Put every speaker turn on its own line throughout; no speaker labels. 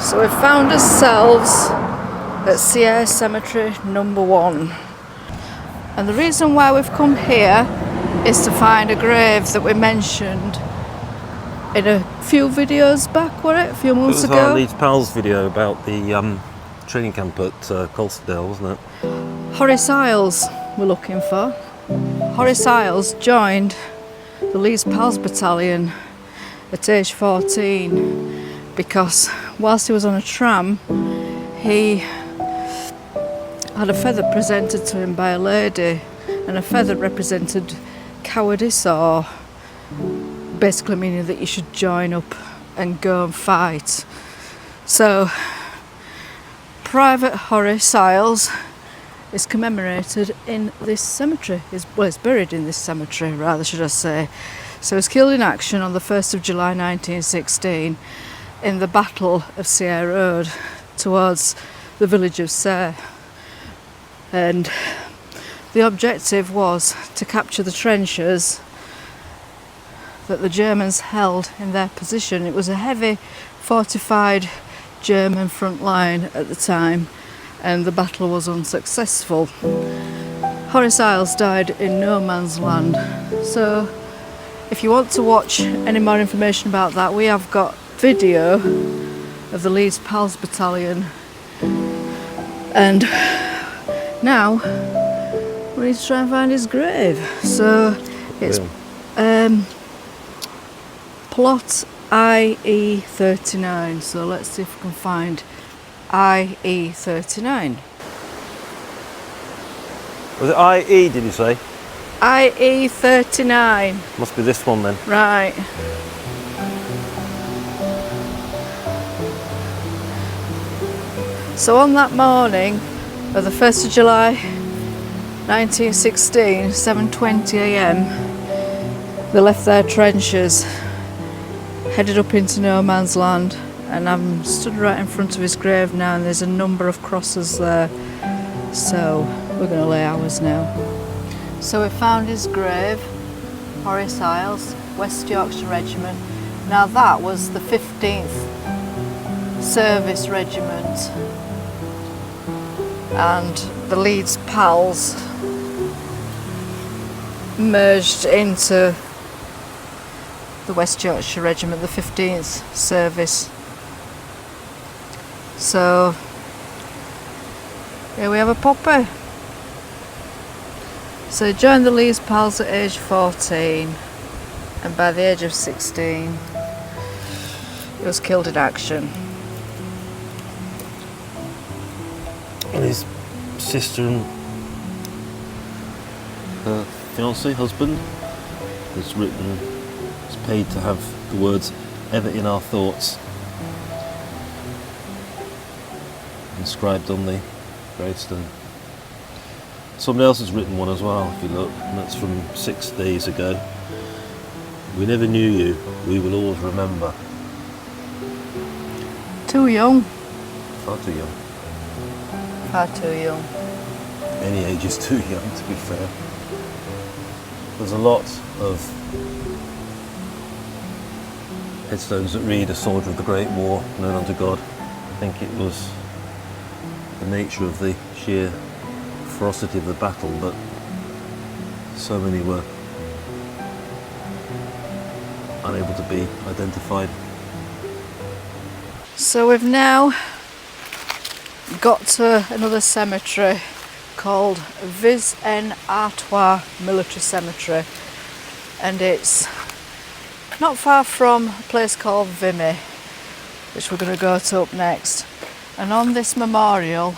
So we've found ourselves at Sierra Cemetery number 1, and the reason why we've come here is to find a grave that we mentioned in a few videos back, were it? A few months ago?
It was our Leeds Pals video about the training camp at Colsterdale, wasn't it?
Horace Iles we're looking for. Horace Iles joined the Leeds Pals battalion at age 14 because whilst he was on a tram, he had a feather presented to him by a lady, and a feather represented cowardice, or basically meaning that you should join up and go and fight. So Private Horace Iles is commemorated in this cemetery. He's buried in this cemetery, rather, should I say. So he was killed in action on the 1st of July 1916 in the Battle of Sierra Road towards the village of Sierre. And the objective was to capture the trenches that the Germans held in their position. It was a heavy fortified German front line at the time, and the battle was unsuccessful. Horace Iles died in no man's land. So if you want to watch any more information about that, we have got video of the Leeds Pals battalion, and now we need to try and find his grave. So it's plot IE39, so let's see if we can find IE39.
Was it IE, did you say?
IE39.
Must be this one then.
Right. So on that morning of the 1st of July 1916, 7:20 a.m, they left their trenches, headed up into no man's land, and I'm stood right in front of his grave now, and there's a number of crosses there, so we're going to lay ours now. So we found his grave, Horace Iles, West Yorkshire Regiment. Now that was the 15th Service Regiment, and the Leeds Pals merged into the West Yorkshire Regiment, the 15th Service. So here we have a puppy. So he joined the Leeds Pals at age 14, and by the age of 16 he was killed in action.
And his sister and her fiancé, husband, has written, is paid to have the words "ever in our thoughts" inscribed on the gravestone. Somebody else has written one as well, if you look, and that's from 6 days ago. "We never knew you, we will always remember."
Too young.
Far too young.
Far too young.
Any age is too young, to be fair. There's a lot of headstones that read "A soldier of the Great War, known unto God." I think it was the nature of the sheer ferocity of the battle, but so many were unable to be identified.
So we've now got to another cemetery called Vis-en Artois Military Cemetery, and it's not far from a place called Vimy, which we're going to go to up next. And on this memorial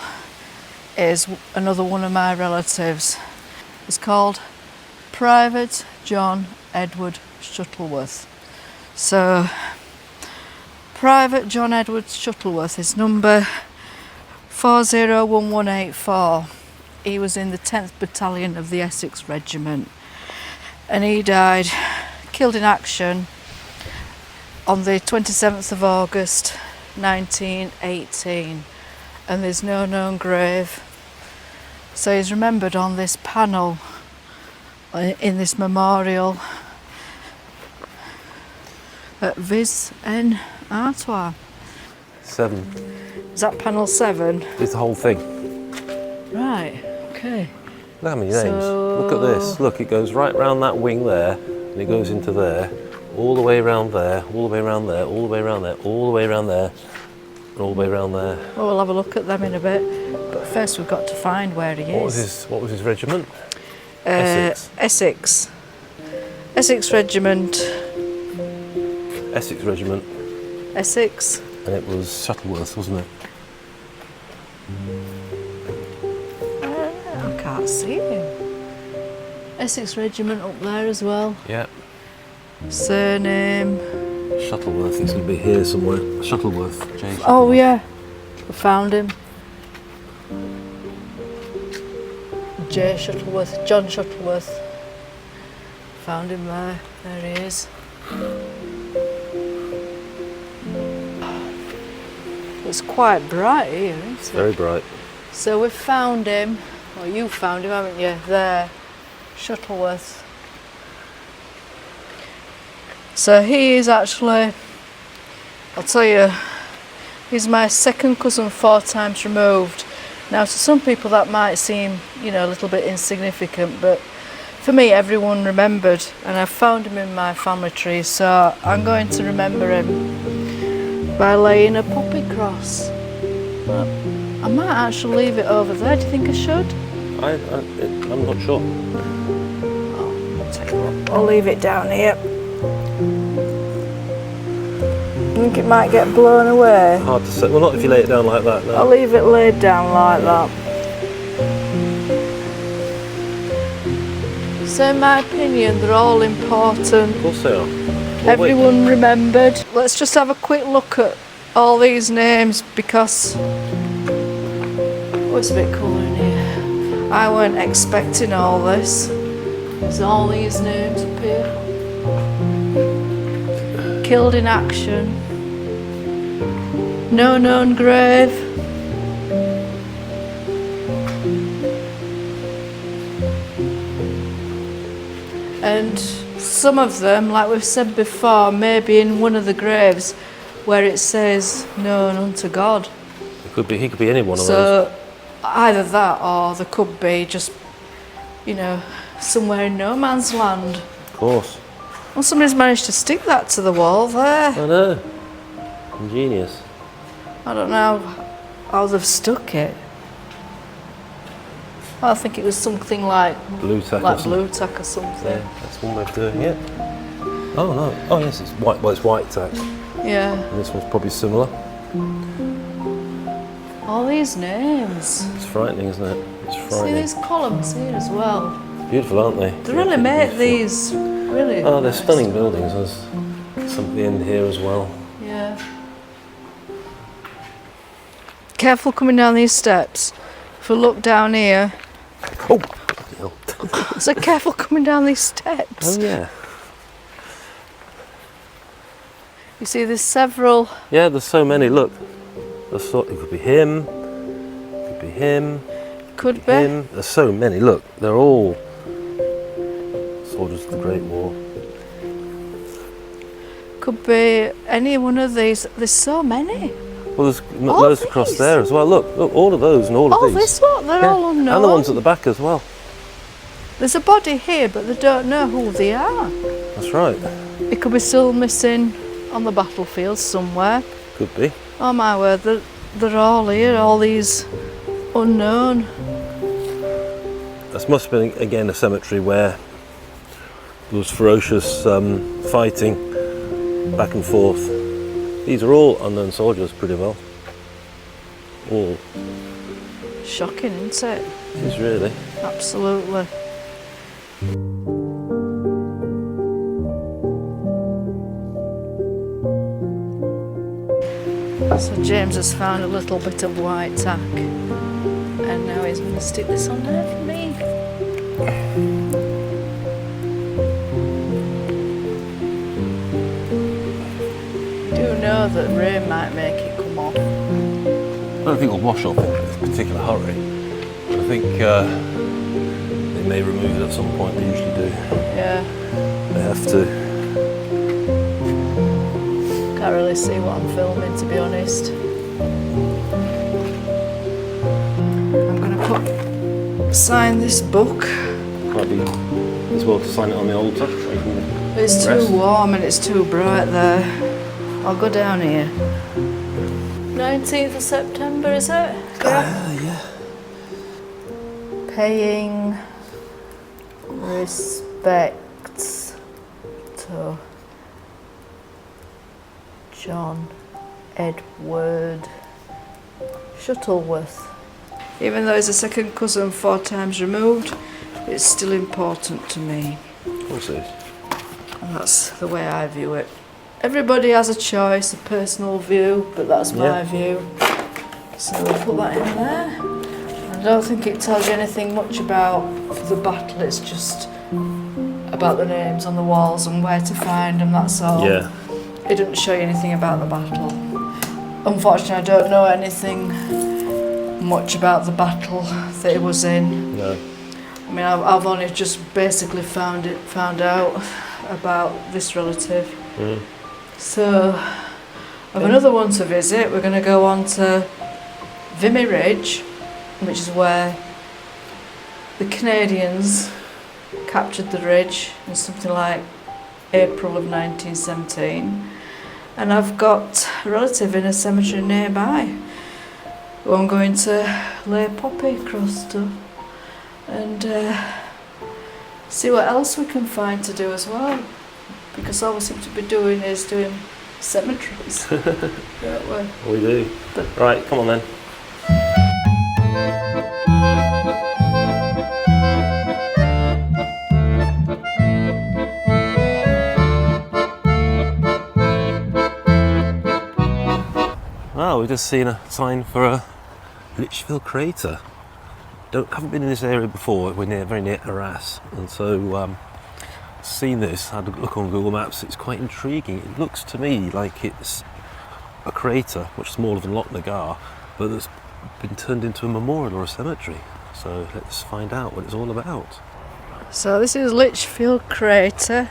is another one of my relatives. It's called Private John Edward Shuttleworth. So Private John Edward Shuttleworth is number 401184. He was in the 10th Battalion of the Essex Regiment, and he died, killed in action, on the 27th of August 1918, and there's no known grave. So he's remembered on this panel in this memorial at Vis-en Artois.
7.
Is that panel 7?
It's the whole thing.
Right, okay.
Look how many names. Look at this. Look, it goes right round that wing there, and it goes into there, all the way around there, all the way around there, all the way around there, all the way around there, and all the way around there.
Well, we'll have a look at them in a bit. But first we've got to find where he is.
What was his regiment?
Essex. Essex Regiment.
Essex Regiment.
Essex.
And it was Shuttleworth, wasn't it?
I can't see him. Essex Regiment up there as well.
Yeah.
Surname.
Shuttleworth, it's going to be here somewhere. Shuttleworth. J.
Oh yeah, we found him. J. Shuttleworth, John Shuttleworth. Found him there. There he is. It's quite bright here, isn't it?
Very bright.
So we've found him. Well, you found him, haven't you? There, Shuttleworth. So he is actually, I'll tell you, he's my second cousin 4 times removed. Now to some people that might seem, you know, a little bit insignificant, but for me everyone remembered, and I found him in my family tree, so I'm going to remember him by laying a poppy cross. I might actually leave it over there. Do you think I should?
I'm not sure.
I'll tell you what, I'll leave it down here. I think it might get blown away.
Hard to say. Well, not if you lay it down like that. No.
I'll leave it laid down like that. So in my opinion, they're all important.
Of course they are. Well,
everyone remembered. Let's just have a quick look at all these names because it's a bit cooler in here. I weren't expecting all this. There's all these names up here. Killed in action. No known grave. And some of them, like we've said before, maybe in one of the graves where it says known unto God.
He could be any one of those.
So either that, or there could be just, you know, somewhere in no man's land.
Of course.
Well, somebody's managed to stick that to the wall there.
I know. Ingenious.
I don't know how they've stuck it. I think it was something like
blue tack,
blue tack or something.
Yeah, that's one way of doing it. Oh no! Oh yes, it's white. Well, it's white tack.
Yeah.
And this one's probably similar.
All these names.
It's frightening, isn't it? It's frightening.
See these columns here as well.
Beautiful, aren't they?
They really make these really.
Oh, they're
nice.
stunning buildings. There's some at the end here as well.
Yeah. Careful coming down these steps. If we look down here.
Oh!
So careful coming down these steps.
Oh yeah.
You see there's several.
Yeah, there's so many. Look. It could be him. It could be him.
Could be.
Him. There's so many. Look, they're all soldiers of the Great War.
Could be any one of these. There's so many.
Well, there's loads across there as well. Look, all of those and all of these.
Oh, this one, they're all unknown.
And the ones at the back as well.
There's a body here, but they don't know who they are.
That's right.
It could be still missing on the battlefield somewhere.
Could be.
Oh my word, they're all here, all these unknown.
This must have been, again, a cemetery where there was ferocious fighting back and forth. These are all unknown soldiers, pretty well. All.
Shocking, isn't it?
It is really.
Absolutely. So James has found a little bit of white tack, and now he's going to stick this on there for me. Know that rain might make it come off.
I don't think it'll wash off in this particular hurry. But I think they may remove it at some point. They usually do.
Yeah.
They have to.
Can't really see what I'm filming, to be honest. I'm going to sign this book.
Might be as well to sign it on the altar.
It's too warm and it's too bright there. I'll go down here. 19th of September, is it?
Yeah.
Paying respects to John Edward Shuttleworth. Even though he's a second cousin 4 times removed, it's still important to me.
Of course it is.
And that's the way I view it. Everybody has a choice, a personal view, but that's my view. So we'll put that in there. I don't think it tells you anything much about the battle, it's just about the names on the walls and where to find them, that's all.
Yeah.
It doesn't show you anything about the battle. Unfortunately, I don't know anything much about the battle that he was in.
No.
I mean, I've only just basically found out about this relative.
Mm.
So, I've another one to visit. We're going to go on to Vimy Ridge, which is where the Canadians captured the ridge in something like April of 1917. And I've got a relative in a cemetery nearby who I'm going to lay poppy across to and see what else we can find to do as well. Because all we seem to be doing is doing cemeteries. Don't we?
We do. Right, come on then. Wow, we've just seen a sign for a Lichfield crater. Haven't been in this area before. We're very near Horace, and so seen this. Had a look on Google Maps. It's quite intriguing. It looks to me like it's a crater much smaller than Loch Nagar, but that's been turned into a memorial or a cemetery. So let's find out what it's all about.
So this is Lichfield crater,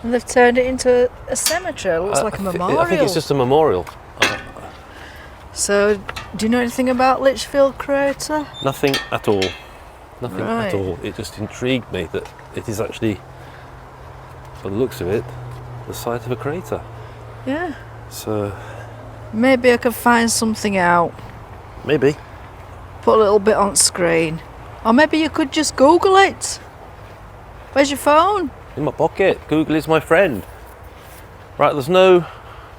and they've turned it into a cemetery. It looks like a memorial.
I think it's just a memorial.
So, do you know anything about Lichfield crater?
Nothing at all. Nothing
Right.
at all. It just intrigued me that it is actually, by the looks of it, the site of a crater.
Yeah.
So
Maybe I could find something out.
maybe.
Put a little bit on screen. Or maybe you could just Google it. Where's your phone?
In my pocket. Google is my friend. Right, there's no...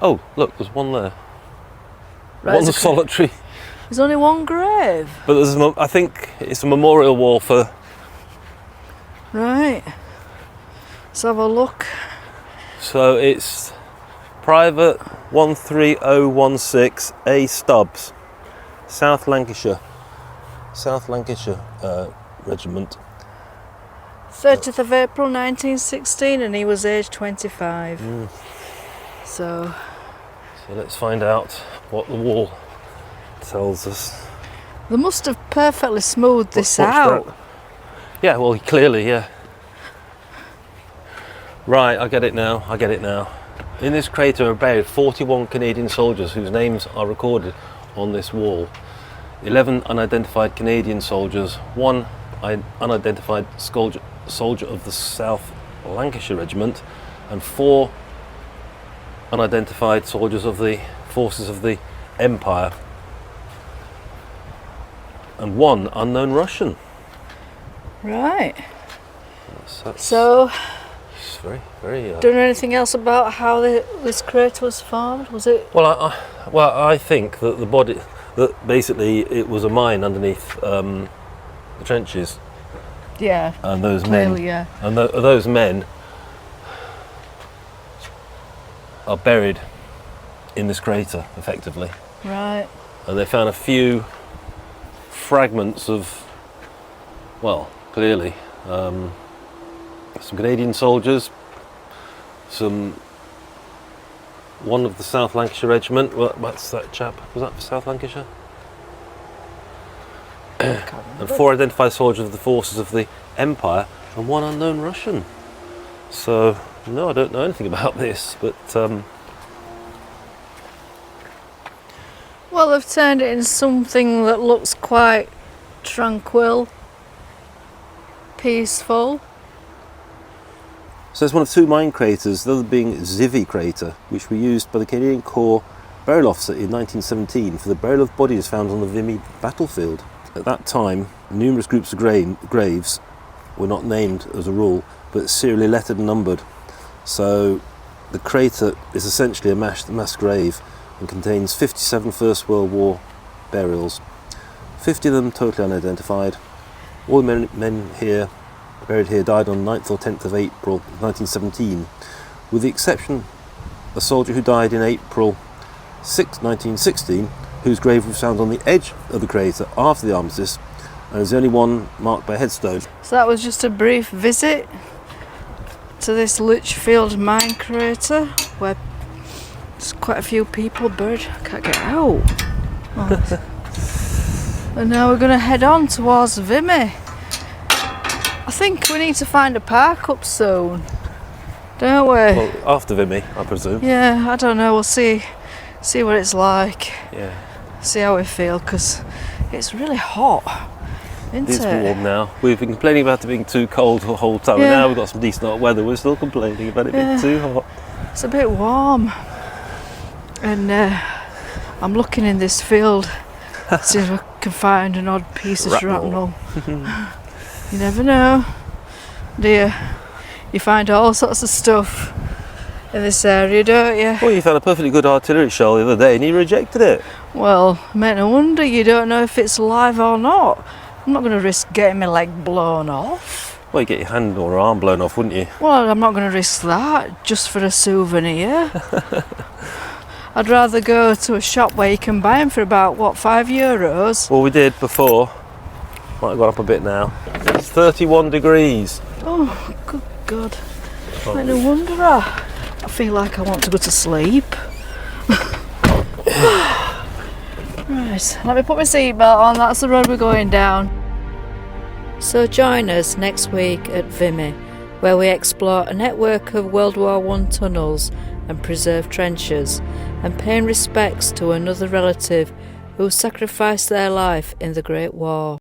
Oh, look, there's one there.
Right,
One's a solitary.
There's only one grave.
But there's, I think it's a memorial wall for...
Right. Let's have a look.
So it's Private 13016 A Stubbs, South Lancashire Regiment.
30th of April 1916, and he was aged 25. So
let's find out what the wall tells us.
they must have perfectly smoothed this
What's
out.
that? Yeah, well, clearly, yeah. Right, I get it now. In this crater are buried 41 Canadian soldiers whose names are recorded on this wall. 11 unidentified Canadian soldiers, 1 unidentified soldier of the South Lancashire Regiment, and 4 unidentified soldiers of the forces of the Empire, and 1 unknown Russian.
Right.
That's
So,
it's very.
do you know anything else about how this crater was formed? Was it?
Well, I think that the body, that basically it was a mine underneath the trenches,
Yeah.
and those
Clearly,
men,
yeah.
and those men are buried in this crater, effectively.
Right.
And they found a few fragments of, well, clearly, some Canadian soldiers, one of the South Lancashire Regiment. What's that chap? Was that for South Lancashire? And 4 identified soldiers of the forces of the Empire, and 1 unknown Russian. So, no, I don't know anything about this, but
Well, Well, they've turned it into something that looks quite tranquil, peaceful.
So it's one of two mine craters, the other being Zivy crater, which were used by the Canadian Corps Burial Officer in 1917 for the burial of bodies found on the Vimy battlefield. At that time, numerous groups of graves were not named as a rule, but serially lettered and numbered. So the crater is essentially a mass grave and contains 57 First World War burials, 50 of them totally unidentified. All the men here buried here died on 9th or 10th of April 1917, with the exception of a soldier who died in April 6, 1916, whose grave was found on the edge of the crater after the armistice, and is the only one marked by a headstone.
So that was just a brief visit to this Lichfield mine crater where there's quite a few people buried. I can't get out. Oh. And now we're going to head on towards Vimy. I think we need to find a park up soon, don't we?
Well, after Vimy, I presume.
Yeah, I don't know. We'll see what it's like.
Yeah.
See how we feel, because it's really hot, isn't it?
It's warm now. We've been complaining about it being too cold the whole time,
Yeah.
and now we've got some decent hot weather. We're still complaining about it being too hot.
It's a bit warm, and I'm looking in this field to see if I can find an odd piece of shrapnel. You never know, do you? You find all sorts of stuff in this area, don't you?
Well, you found a perfectly good artillery shell the other day and you rejected it.
Well, mate, no wonder you don't know if it's live or not. I'm not going to risk getting my leg blown off.
Well, you'd get your hand or arm blown off, wouldn't you?
Well, I'm not going to risk that just for a souvenir. I'd rather go to a shop where you can buy them for about, what, €5?
Well, we did before. Might have gone up a bit now. It's 31 degrees.
Oh, good God. Mate, no wonder I feel like I want to go to sleep. Right, let me put my seatbelt on, that's the road we're going down. So join us next week at Vimy, where we explore a network of World War I tunnels and preserved trenches, and paying respects to another relative who sacrificed their life in the Great War.